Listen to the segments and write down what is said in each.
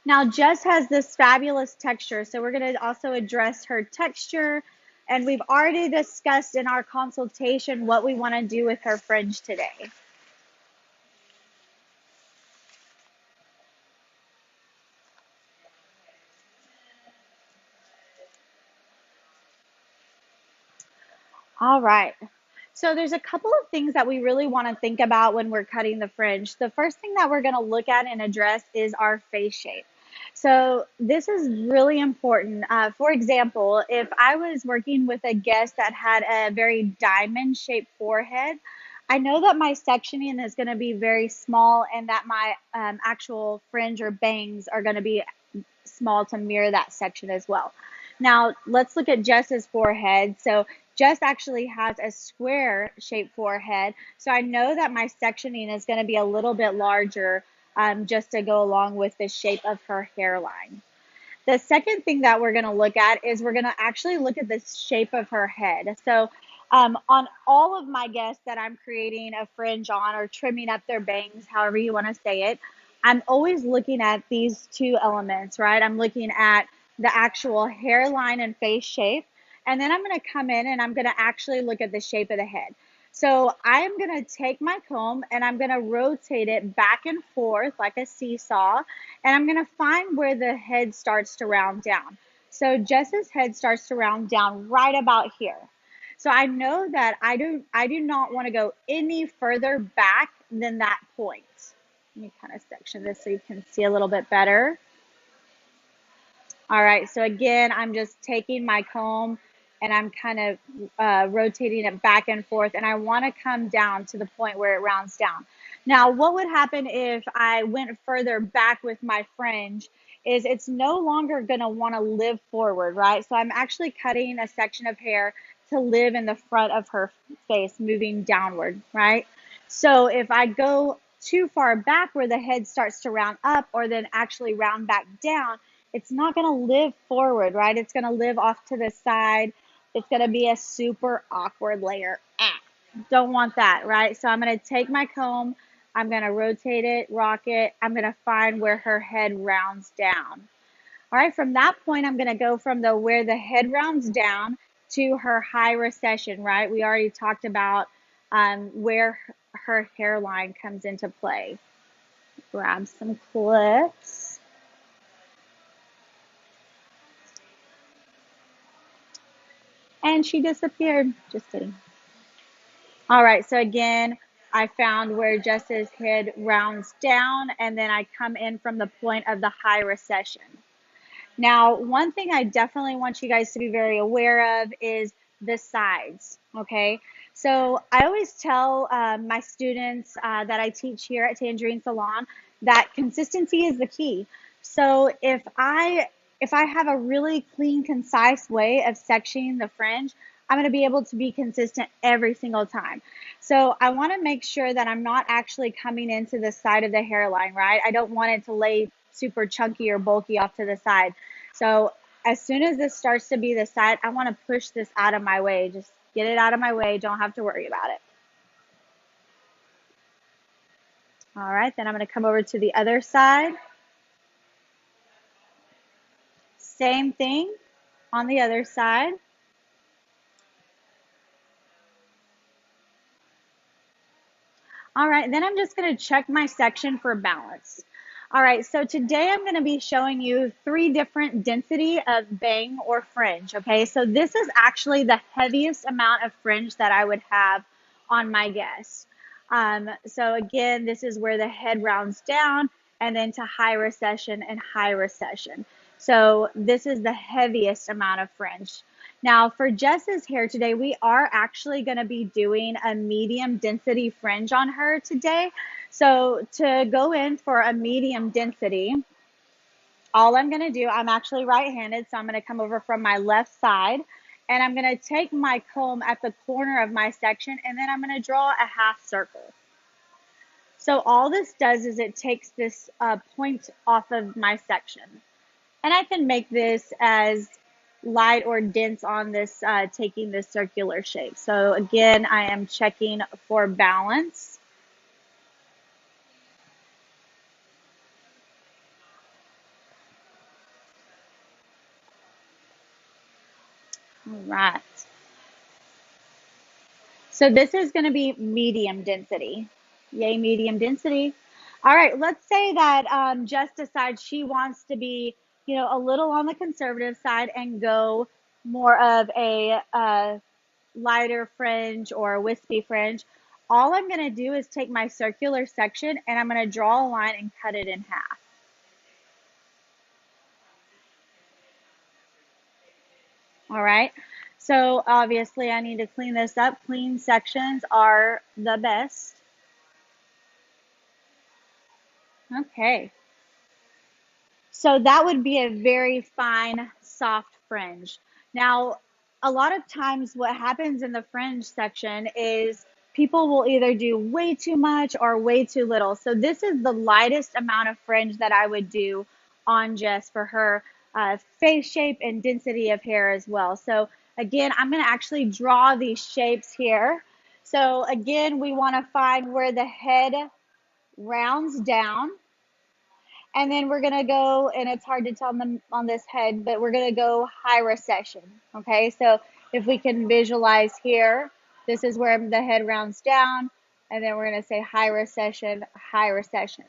Now, Jess has this fabulous texture, so we're going to also address her texture. And we've already discussed in our consultation what we want to do with her fringe today. All right. So there's a couple of things that we really want to think about when we're cutting the fringe. The first thing that we're going to look at and address is our face shape. So this is really important. For example, if I was working with a guest that had a very diamond shaped forehead, I know that my sectioning is going to be very small and that my actual fringe or bangs are going to be small to mirror that section as well. Now, let's look at Jess's forehead. So Jess actually has a square shaped forehead. So I know that my sectioning is going to be a little bit larger just to go along with the shape of her hairline. The second thing that we're going to look at is we're going to actually look at the shape of her head. So on all of my guests that I'm creating a fringe on or trimming up their bangs, however you want to say it, I'm always looking at these two elements, right? I'm looking at the actual hairline and face shape. And then I'm going to come in and I'm going to actually look at the shape of the head. So I'm going to take my comb and I'm going to rotate it back and forth like a seesaw. And I'm going to find where the head starts to round down. So Jess's head starts to round down right about here. So I know that I do not want to go any further back than that point. Let me kind of section this so you can see a little bit better. All right, so again, I'm just taking my comb and I'm kind of rotating it back and forth, and I want to come down to the point where it rounds down. Now, what would happen if I went further back with my fringe is it's no longer going to want to live forward, right? So I'm actually cutting a section of hair to live in the front of her face, moving downward, right? So if I go too far back where the head starts to round up or then actually round back down, it's not going to live forward, right? It's going to live off to the side. It's going to be a super awkward layer. Don't want that, right? So I'm going to take my comb. I'm going to rotate it, rock it. I'm going to find where her head rounds down. All right, from that point, I'm going to go from the where the head rounds down to her high recession, right? We already talked about where her hairline comes into play. Grab some clips. And she disappeared. Just kidding. All right, so again, I found where Jess's head rounds down, and then I come in from the point of the high recession. Now, one thing I definitely want you guys to be very aware of is the sides, okay? So I always tell my students that I teach here at Tangerine Salon that consistency is the key. So if I have a really clean, concise way of sectioning the fringe, I'm going to be able to be consistent every single time. So I want to make sure that I'm not actually coming into the side of the hairline, right? I don't want it to lay super chunky or bulky off to the side. So as soon as this starts to be the side, I want to push this out of my way. Just get it out of my way. Don't have to worry about it. All right, then I'm going to come over to the other side. Same thing on the other side. All right, then I'm just going to check my section for balance. All right, so today I'm going to be showing you 3 different density of bang or fringe, okay? So this is actually the heaviest amount of fringe that I would have on my guests. So again, this is where the head rounds down and then to high recession and high recession. So this is the heaviest amount of fringe. Now for Jess's hair today, we are actually going to be doing a medium density fringe on her today. So to go in for a medium density, all I'm going to do, I'm actually right-handed, so I'm going to come over from my left side and I'm going to take my comb at the corner of my section and then I'm going to draw a half circle. So all this does is it takes this point off of my section. And I can make this as light or dense on this, taking this circular shape. So again, I am checking for balance. All right. So this is going to be medium density. Yay, medium density. All right, let's say that Jess decides she wants to be, a little on the conservative side and go more of a lighter fringe or a wispy fringe. All I'm going to do is take my circular section and I'm going to draw a line and cut it in half. All right. So obviously I need to clean this up. Clean sections are the best. Okay. So that would be a very fine, soft fringe. Now, a lot of times what happens in the fringe section is people will either do way too much or way too little. So this is the lightest amount of fringe that I would do on Jess for her face shape and density of hair as well. So again, I'm going to actually draw these shapes here. So again, we want to find where the head rounds down. And then we're going to go, and it's hard to tell them on this head, but we're going to go high recession. Okay, so if we can visualize here, this is where the head rounds down, and then we're going to say high recession, high recession.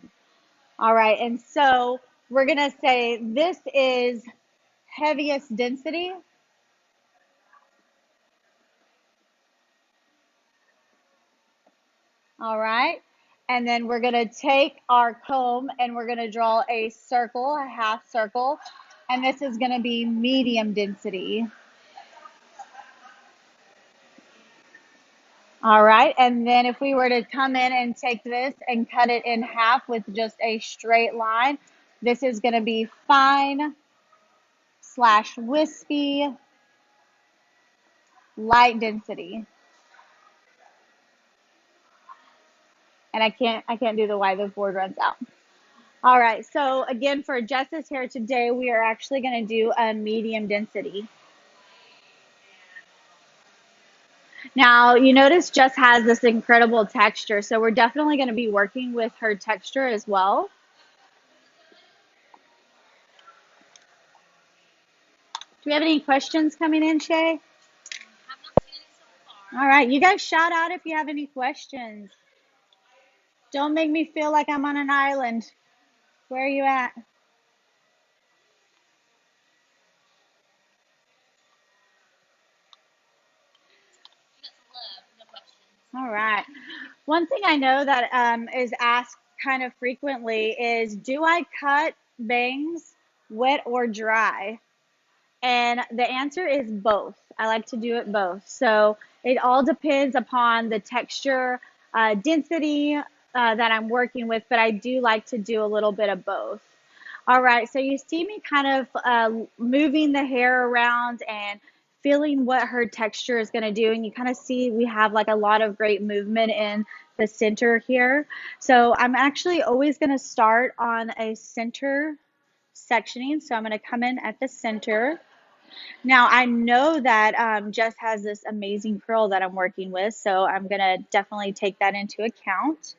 All right, and so we're going to say this is heaviest density. All right, and then we're going to take our comb and we're going to draw a circle, a half circle, and this is going to be medium density. All right, and then if we were to come in and take this and cut it in half with just a straight line, this is going to be fine slash wispy light density. And I can't do the why the board runs out. All right, so again for Jess's hair today, we are actually going to do a medium density. Now, you notice Jess has this incredible texture, so we're definitely going to be working with her texture as well. Do we have any questions coming in, Shay? All right, you guys shout out if you have any questions. Don't make me feel like I'm on an island. Where are you at? All right. One thing I know that is asked kind of frequently is, do I cut bangs wet or dry? And the answer is both. I like to do it both. So it all depends upon the texture, density that I'm working with, but I do like to do a little bit of both. All right, so you see me kind of moving the hair around and feeling what her texture is going to do. And you kind of see we have like a lot of great movement in the center here. So I'm actually always going to start on a center sectioning. So I'm going to come in at the center. Now I know that Jess has this amazing curl that I'm working with, so I'm gonna definitely take that into account.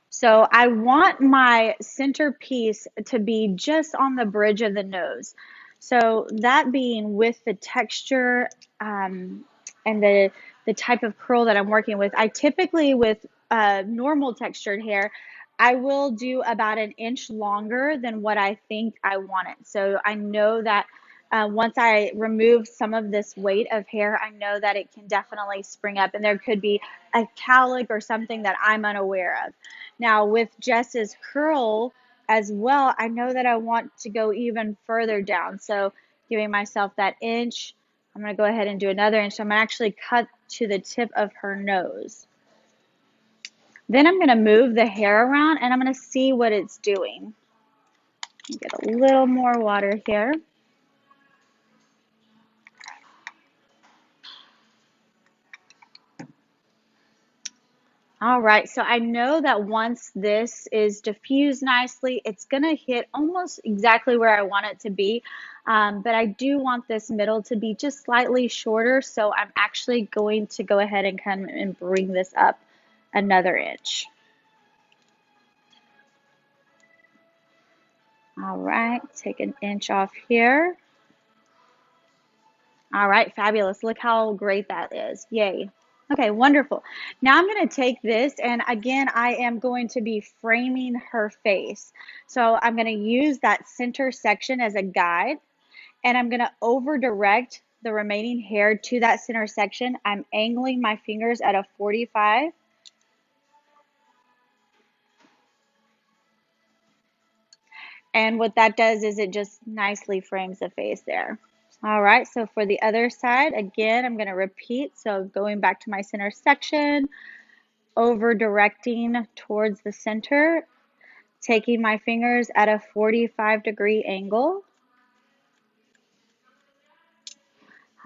So I want my centerpiece to be just on the bridge of the nose. So that being with the texture and the type of curl that I'm working with, I typically with normal textured hair, I will do about an inch longer than what I think I want it. So I know that once I remove some of this weight of hair, I know that it can definitely spring up and there could be a cowlick or something that I'm unaware of. Now with Jess's curl as well, I know that I want to go even further down. So giving myself that inch, I'm going to go ahead and do another inch. So I'm going to actually cut to the tip of her nose. Then I'm going to move the hair around and I'm going to see what it's doing. Get a little more water here. All right, so I know that once this is diffused nicely, it's gonna hit almost exactly where I want it to be. But I do want this middle to be just slightly shorter, so I'm actually going to go ahead and come and bring this up another inch. All right, take an inch off here. All right, fabulous. Look how great that is. Yay. Okay, wonderful. Now I'm going to take this, and again, I am going to be framing her face. So I'm going to use that center section as a guide, and I'm going to over direct the remaining hair to that center section. I'm angling my fingers at a 45. And what that does is it just nicely frames the face there. All right, so for the other side, again, I'm going to repeat. So going back to my center section, over directing towards the center, taking my fingers at a 45-degree angle.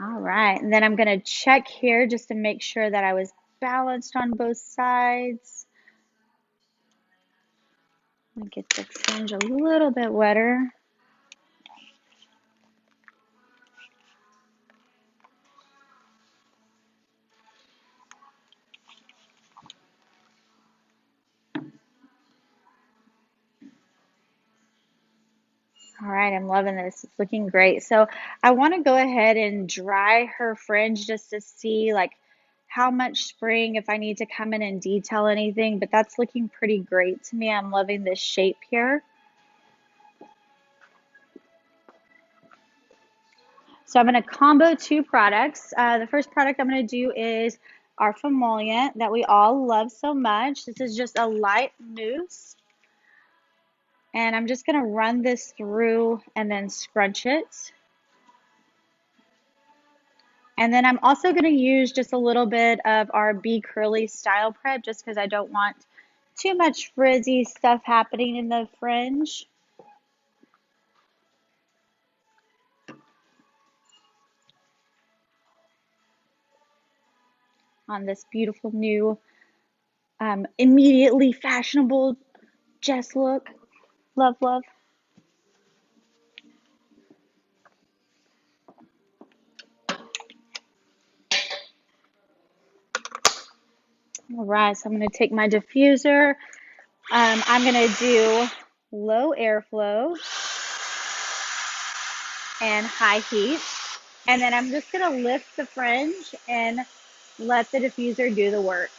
All right, and then I'm going to check here just to make sure that I was balanced on both sides. Let me get the fringe a little bit wetter. All right, I'm loving this. It's looking great. So I want to go ahead and dry her fringe just to see like how much spring, if I need to come in and detail anything, but that's looking pretty great to me. I'm loving this shape here. So I'm going to combo two products. The first product I'm going to do is our emollient that we all love so much. This is just a light mousse. And I'm just going to run this through and then scrunch it. And then I'm also going to use just a little bit of our Be Curly Style Prep just because I don't want too much frizzy stuff happening in the fringe. On this beautiful new, immediately fashionable Jess look. Love, love. All right, so I'm going to take my diffuser. I'm going to do low airflow and high heat. And then I'm just going to lift the fringe and let the diffuser do the work.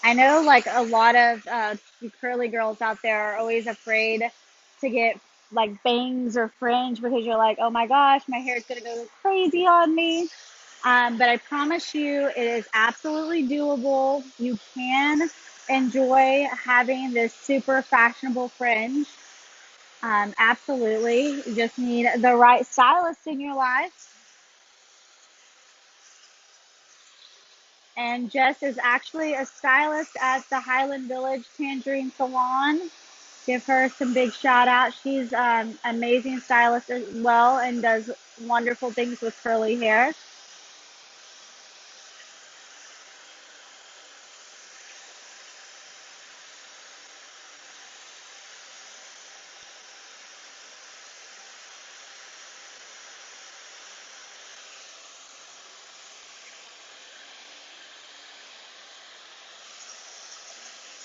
I know like a lot of curly girls out there are always afraid to get like bangs or fringe because you're like, oh my gosh, my hair is going to go crazy on me. But I promise you, it is absolutely doable. You can enjoy having this super fashionable fringe. Absolutely. You just need the right stylist in your life. And Jess is actually a stylist at the Highland Village Tangerine Salon. Give her some big shout out. She's amazing stylist as well and does wonderful things with curly hair.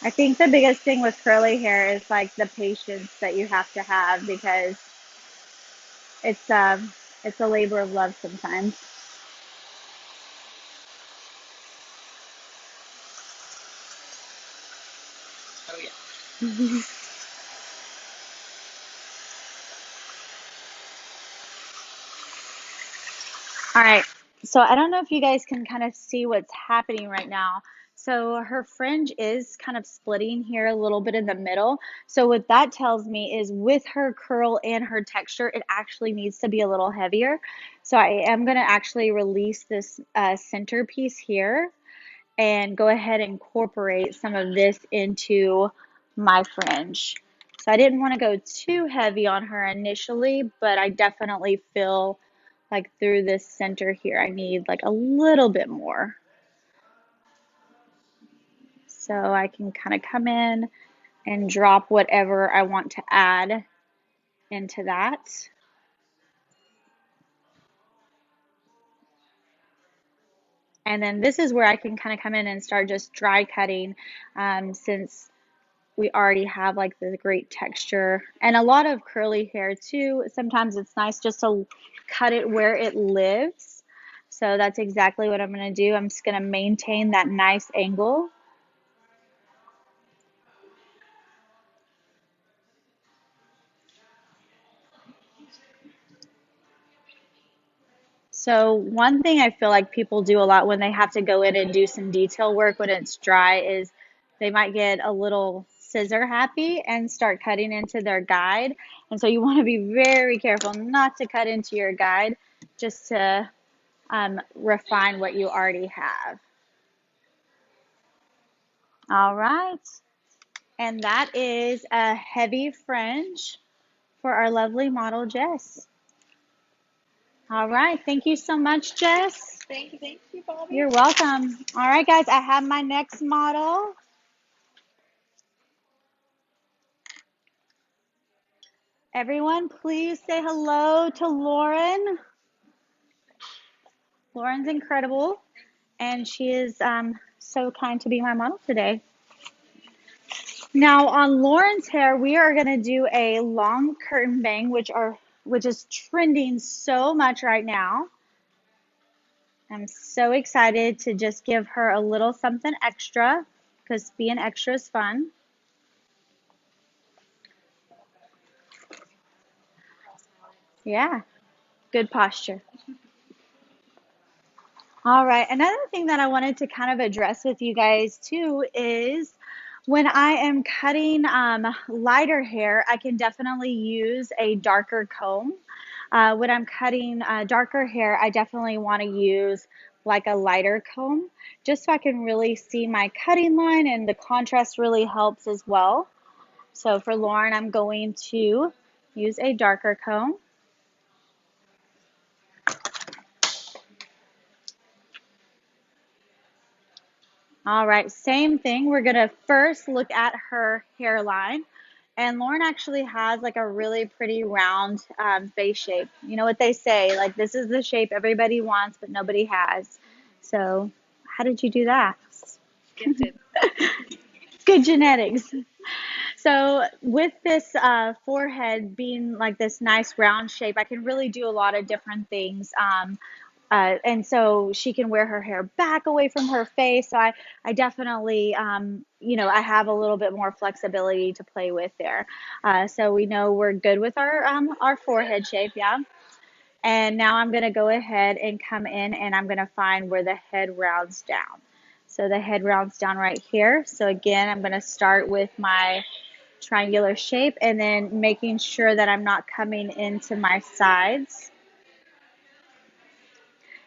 I think the biggest thing with curly hair is like the patience that you have to have because it's um it's a labor of love sometimes. All right. So I don't know if you guys can kind of see what's happening right now. So her fringe is kind of splitting here a little bit in the middle. So what that tells me is with her curl and her texture, it actually needs to be a little heavier. So I am going to actually release this center piece here and go ahead and incorporate some of this into my fringe. So I didn't want to go too heavy on her initially, but I definitely feel like through this center here, I need like a little bit more. So I can kind of come in and drop whatever I want to add into that. And then this is where I can kind of come in and start just dry cutting, since we already have like the great texture and a lot of curly hair too. Sometimes it's nice just to cut it where it lives. So that's exactly what I'm going to do. I'm just going to maintain that nice angle. So one thing I feel like people do a lot when they have to go in and do some detail work when it's dry is they might get a little scissor happy and start cutting into their guide. And so you want to be very careful not to cut into your guide, just to refine what you already have. All right. And that is a heavy fringe for our lovely model, Jess. All right. Thank you so much, Jess. Thank you, Bobby. You're welcome. All right, guys, I have my next model. Everyone, please say hello to Lauren. Lauren's incredible, and she is so kind to be my model today. Now, on Lauren's hair, we are going to do a long curtain bang, which is trending so much right now. I'm so excited to just give her a little something extra because being extra is fun. Yeah, good posture. All right. Another thing that I wanted to kind of address with you guys too is when I am cutting lighter hair, I can definitely use a darker comb. When I'm cutting darker hair, I definitely want to use like a lighter comb just so I can really see my cutting line, and the contrast really helps as well. So for Lauren, I'm going to use a darker comb. All right, same thing. We're going to first look at her hairline. And Lauren actually has like a really pretty round face shape. You know what they say, like this is the shape everybody wants, but nobody has. So how did you do that? Gifted. Good genetics. So with this forehead being like this nice round shape, I can really do a lot of different things. And so she can wear her hair back away from her face. So I definitely, I have a little bit more flexibility to play with there. So we know we're good with our forehead shape, yeah. And now I'm going to go ahead and come in and I'm going to find where the head rounds down. So the head rounds down right here. So again, I'm going to start with my triangular shape and then making sure that I'm not coming into my sides.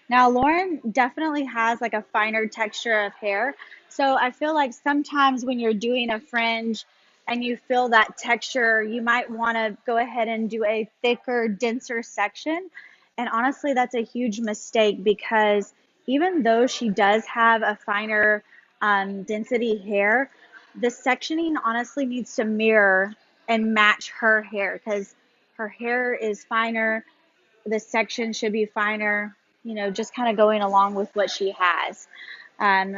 Now, Lauren definitely has like a finer texture of hair. So I feel like sometimes when you're doing a fringe and you feel that texture, you might want to go ahead and do a thicker, denser section. And honestly, that's a huge mistake because even though she does have a finer density hair, the sectioning honestly needs to mirror and match her hair because her hair is finer, the section should be finer, just kind of going along with what she has.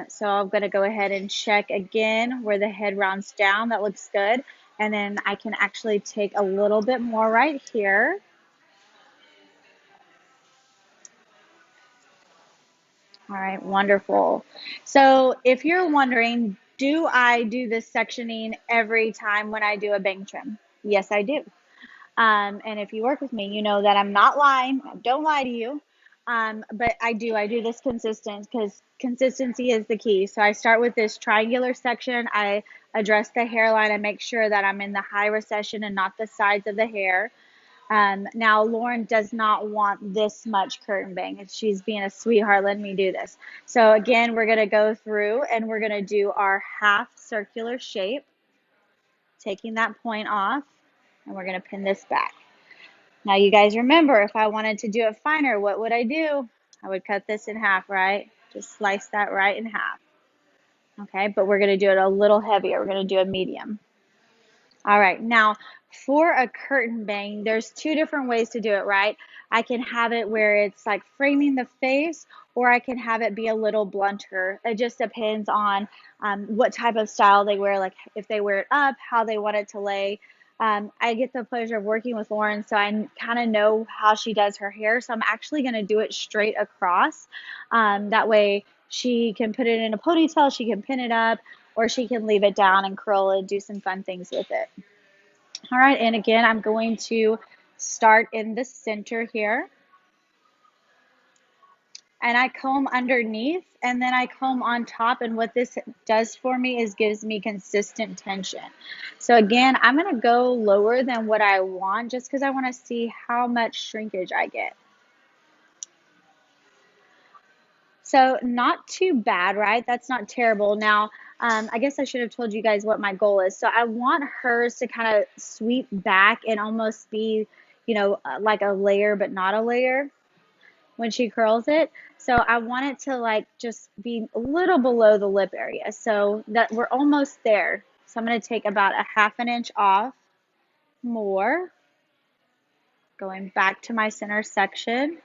So I'm going to go ahead and check again where the head rounds down. That looks good. And then I can actually take a little bit more right here. All right, wonderful. So if you're wondering, do I do this sectioning every time when I do a bang trim? Yes, I do. And if you work with me, you know that I'm not lying. I don't lie to you. But I do this consistent because consistency is the key. So I start with this triangular section. I address the hairline. I make sure that I'm in the high recession and not the sides of the hair. Now, Lauren does not want this much curtain bang. She's being a sweetheart letting me do this. So again, we're going to go through and we're going to do our half circular shape, taking that point off, and we're going to pin this back. Now, you guys remember, if I wanted to do it finer, what would I do? I would cut this in half, right? Just slice that right in half. Okay, but we're going to do it a little heavier. We're going to do a medium. All right, now for a curtain bang, there's two different ways to do it, right? I can have it where it's like framing the face, or I can have it be a little blunter. It just depends on what type of style they wear, like if they wear it up, how they want it to lay. I get the pleasure of working with Lauren, so I kind of know how she does her hair. So I'm actually going to do it straight across. That way she can put it in a ponytail, she can pin it up, or she can leave it down and curl it, do some fun things with it. All right, and again, I'm going to start in the center here. And I comb underneath and then I comb on top. And what this does for me is gives me consistent tension. So again, I'm going to go lower than what I want just because I want to see how much shrinkage I get. So not too bad, right? That's not terrible. Now, I guess I should have told you guys what my goal is. So I want hers to kind of sweep back and almost be, like a layer, but not a layer when she curls it. So I want it to like just be a little below the lip area so that we're almost there. So I'm going to take about a half an inch off more, going back to my center section.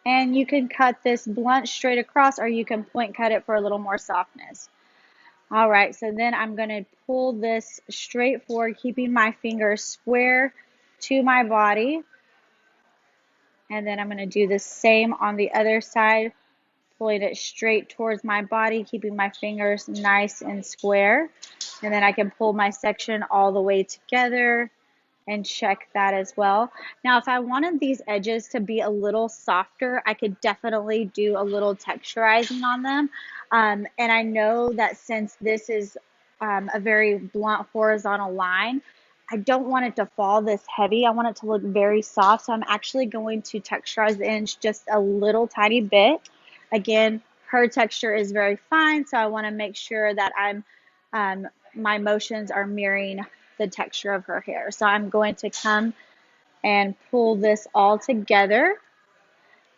And you can cut this blunt straight across or you can point cut it for a little more softness. All right, so then I'm going to pull this straight forward, keeping my fingers square to my body. And then I'm going to do the same on the other side, pulling it straight towards my body, keeping my fingers nice and square. And then I can pull my section all the way together and check that as well. Now, if I wanted these edges to be a little softer, I could definitely do a little texturizing on them. And I know that since this is a very blunt horizontal line, I don't want it to fall this heavy. I want it to look very soft. So I'm actually going to texturize the edge just a little tiny bit. Again, her texture is very fine, so I want to make sure that my motions are mirroring the texture of her hair. So I'm going to come and pull this all together.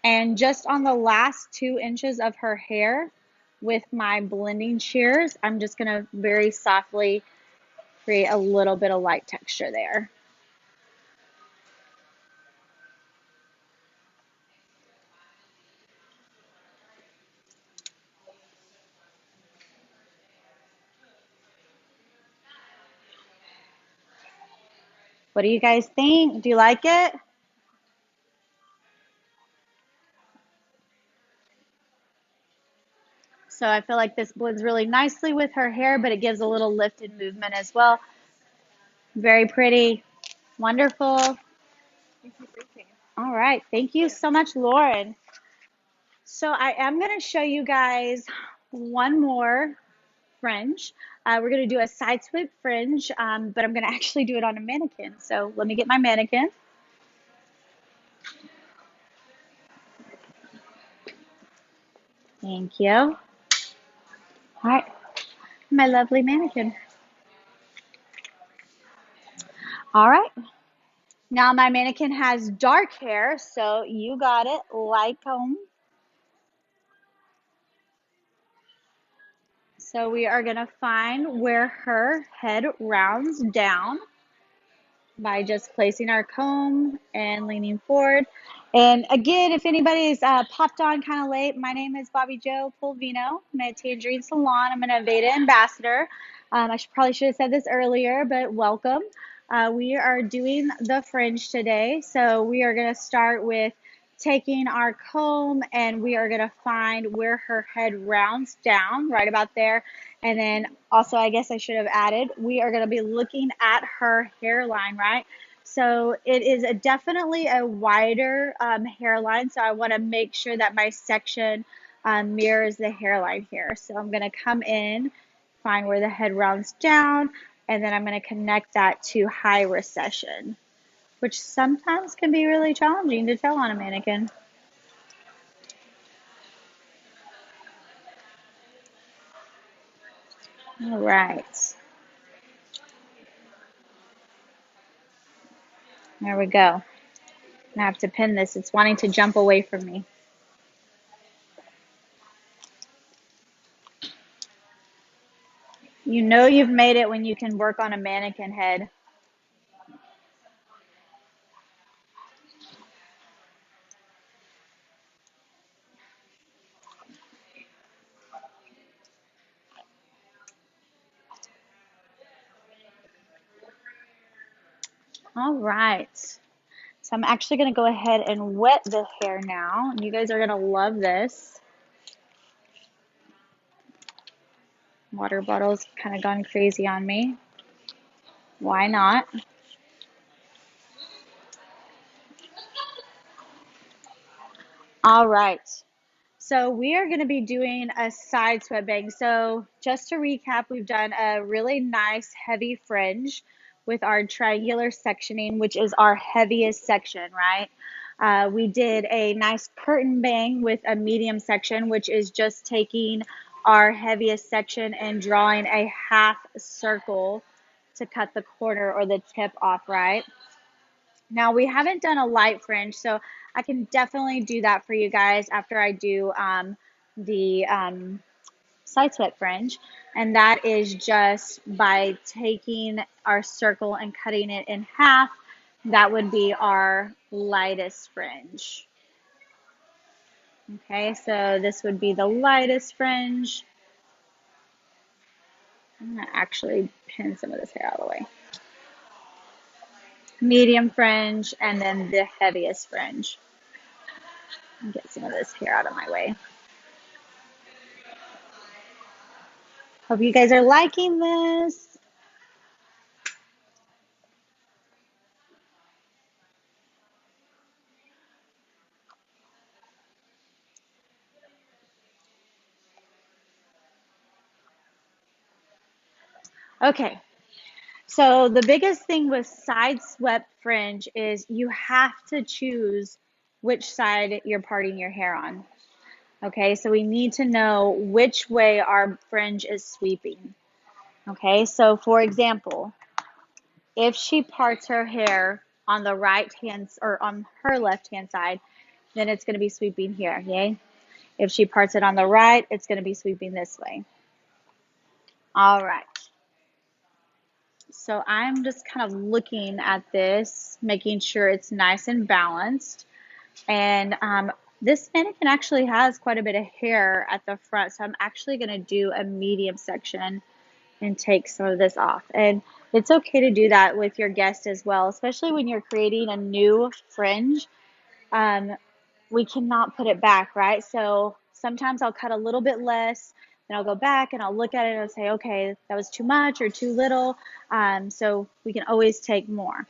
And just on the last 2 inches of her hair with my blending shears, I'm just going to very softly create a little bit of light texture there. What do you guys think? Do you like it? So I feel like this blends really nicely with her hair, but it gives a little lifted movement as well. Very pretty. Wonderful. All right. Thank you so much, Lauren. So I am going to show you guys one more fringe. We're going to do a side sweep fringe, but I'm going to actually do it on a mannequin. So let me get my mannequin. Thank you. All right. My lovely mannequin. All right. Now my mannequin has dark hair, so you got it. Light comb. So we are going to find where her head rounds down by just placing our comb and leaning forward. And again, if anybody's popped on kind of late, my name is Bobby Joe Pulvino. I'm at Tangerine Salon. I'm an Aveda ambassador. Probably should have said this earlier, but welcome. We are doing the fringe today. So we are going to start with taking our comb and we are going to find where her head rounds down, right about there. And then also, I guess I should have added, we are going to be looking at her hairline, right? So it is definitely a wider hairline. So I want to make sure that my section mirrors the hairline here. So I'm going to come in, find where the head rounds down, and then I'm going to connect that to high recession, which sometimes can be really challenging to tell on a mannequin. All right. There we go. I have to pin this. It's wanting to jump away from me. You know you've made it when you can work on a mannequin head. All right. So I'm actually going to go ahead and wet the hair now. And you guys are going to love this. Water bottle's kind of gone crazy on me. Why not? All right. So we are going to be doing a side swept bang. So just to recap, we've done a really nice heavy fringe with our triangular sectioning, which is our heaviest section, right? We did a nice curtain bang with a medium section, which is just taking our heaviest section and drawing a half circle to cut the corner or the tip off, right? Now we haven't done a light fringe, so I can definitely do that for you guys after I do the side swept fringe. And that is just by taking our circle and cutting it in half. That would be our lightest fringe. Okay, so this would be the lightest fringe. I'm going to actually pin some of this hair out of the way. Medium fringe, and then the heaviest fringe. Get some of this hair out of my way. Hope you guys are liking this. Okay, so the biggest thing with side swept fringe is you have to choose which side you're parting your hair on. Okay, so we need to know which way our fringe is sweeping. Okay, so for example, if she parts her hair on the right hand or on her left hand side, then it's going to be sweeping here, yay? If she parts it on the right, it's going to be sweeping this way. All right. So I'm just kind of looking at this, making sure it's nice and balanced. And this mannequin actually has quite a bit of hair at the front, so I'm actually going to do a medium section and take some of this off. And it's okay to do that with your guest as well, especially when you're creating a new fringe. Um, we cannot put it back, right? So sometimes I'll cut a little bit less, then I'll go back and I'll look at it and I'll say, okay, that was too much or too little. So we can always take more.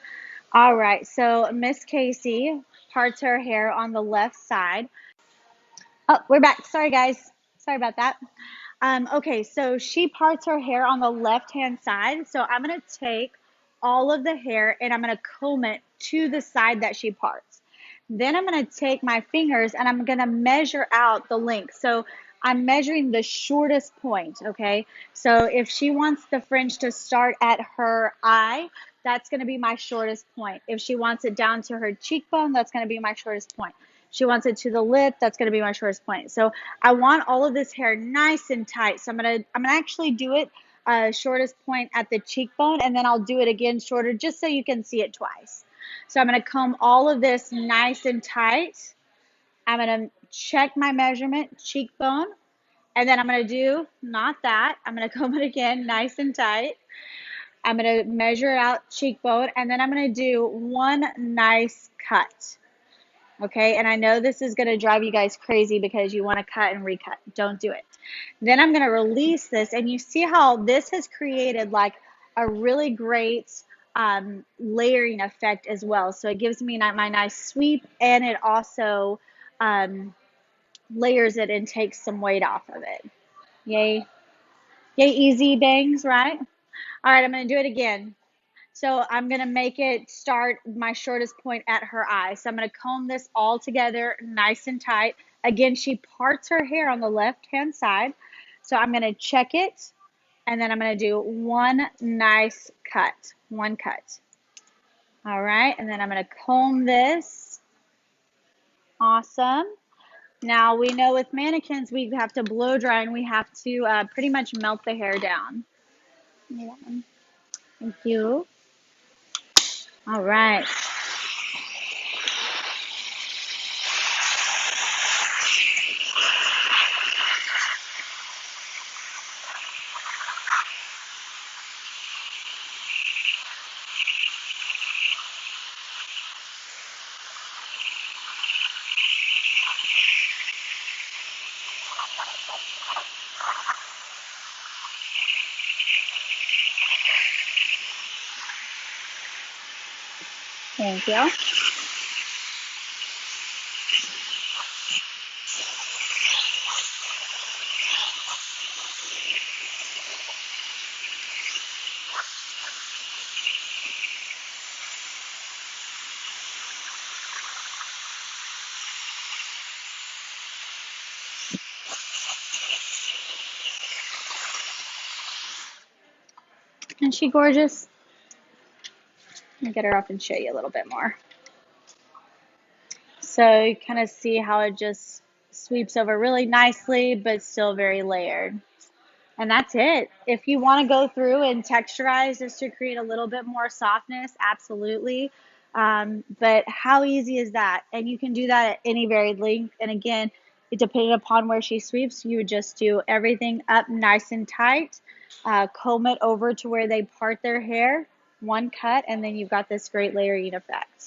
All right, so Miss Casey parts her hair on the left side. Oh, we're back. Sorry, guys. Sorry about that. Okay, so she parts her hair on the left-hand side. So I'm going to take all of the hair and I'm going to comb it to the side that she parts. Then I'm going to take my fingers and I'm going to measure out the length. So I'm measuring the shortest point, okay? So if she wants the fringe to start at her eye, that's going to be my shortest point. If she wants it down to her cheekbone, that's going to be my shortest point. She wants it to the lip, that's going to be my shortest point. So I want all of this hair nice and tight. So I'm gonna actually do it shortest point at the cheekbone, and then I'll do it again shorter just so you can see it twice. So I'm gonna comb all of this nice and tight. I'm gonna check my measurement, cheekbone, and then I'm gonna do not that. I'm gonna comb it again, nice and tight. I'm gonna measure it out cheekbone, and then I'm gonna do one nice cut. Okay, and I know this is going to drive you guys crazy because you want to cut and recut. Don't do it. Then I'm going to release this, and you see how this has created like a really great layering effect as well. So it gives me my nice sweep, and it also layers it and takes some weight off of it. Yay. Yay, easy bangs, right? All right, I'm going to do it again. So I'm going to make it start my shortest point at her eye. So I'm going to comb this all together nice and tight. Again, she parts her hair on the left-hand side. So I'm going to check it, and then I'm going to do one nice cut, one cut. All right, and then I'm going to comb this. Awesome. Now we know with mannequins, we have to blow dry and we have to pretty much melt the hair down. Yeah. Thank you. All right. Thank you. Isn't she gorgeous? Let me get her up and show you a little bit more. So you kind of see how it just sweeps over really nicely, but still very layered. And that's it. If you want to go through and texturize just to create a little bit more softness, absolutely. But how easy is that? And you can do that at any varied length. And again, it depending upon where she sweeps, you would just do everything up nice and tight, comb it over to where they part their hair, one cut, and then you've got this great layering effect.